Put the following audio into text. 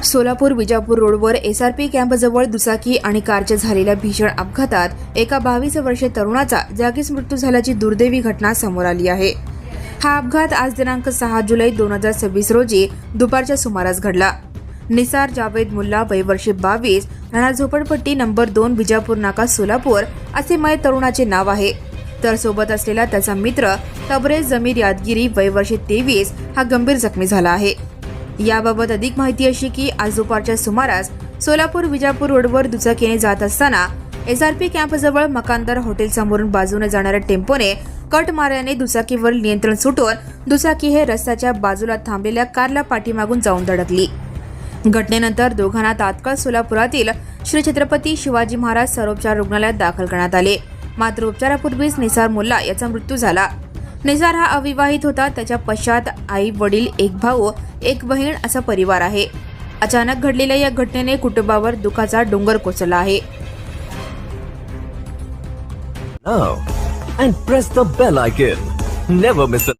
सोलापूर विजापूर रोडवर एसआरपी कॅम्पजवळ दुचाकी आणि कारच्या झालेल्या भीषण अपघातात एका 22 वर्षीय तरुणाचा जागीच मृत्यू झाल्याची दुर्दैवी घटना समोर आली आहे। हा अपघात आज दिनांक 6 जुलै 2026 रोजी दुपारच्या सुमारास घडला। निसार जावेद मुल्ला वय वर्षे 22 राहणार झोपडपट्टी नंबर 2 विजापूर नाका सोलापूर असे मयत तरुणाचे नाव आहे। तर सोबत असलेला त्याचा मित्र तबरेज जमीर यादगिरी वय वर्षे 23 हा गंभीर जखमी झाला आहे। याबाबत अधिक माहिती अशी की आज दुपारच्या सुमारास सोलापूर विजापूर रोडवर दुचाकीने जात असताना एसआरपी कॅम्पजवळ मकानदार हॉटेल समोरून बाजूने जाणाऱ्या टेम्पोने कट मारल्याने दुचाकीवर नियंत्रण सुटून दुचाकी हे रस्त्याच्या बाजूला थांबलेल्या कारला पाठीमागून जाऊन धडकली। घटनेनंतर दोघांना तात्काळ सोलापुरातील श्री छत्रपती शिवाजी महाराज सर्वोपचार रुग्णालयात दाखल करण्यात आले। मात्र उपचारापूर्वीच निसार मुल्ला याचा मृत्यू झाला। निसार हा अविवाहित होता। त्याच्या पश्चात आई वडील, एक भाऊ, एक बहीण असा परिवार आहे। अचानक घडलेल्या या घटनेने कुटुंबावर दुःखाचा डोंगर कोसळला आहे। Now and press the bell icon. Never miss a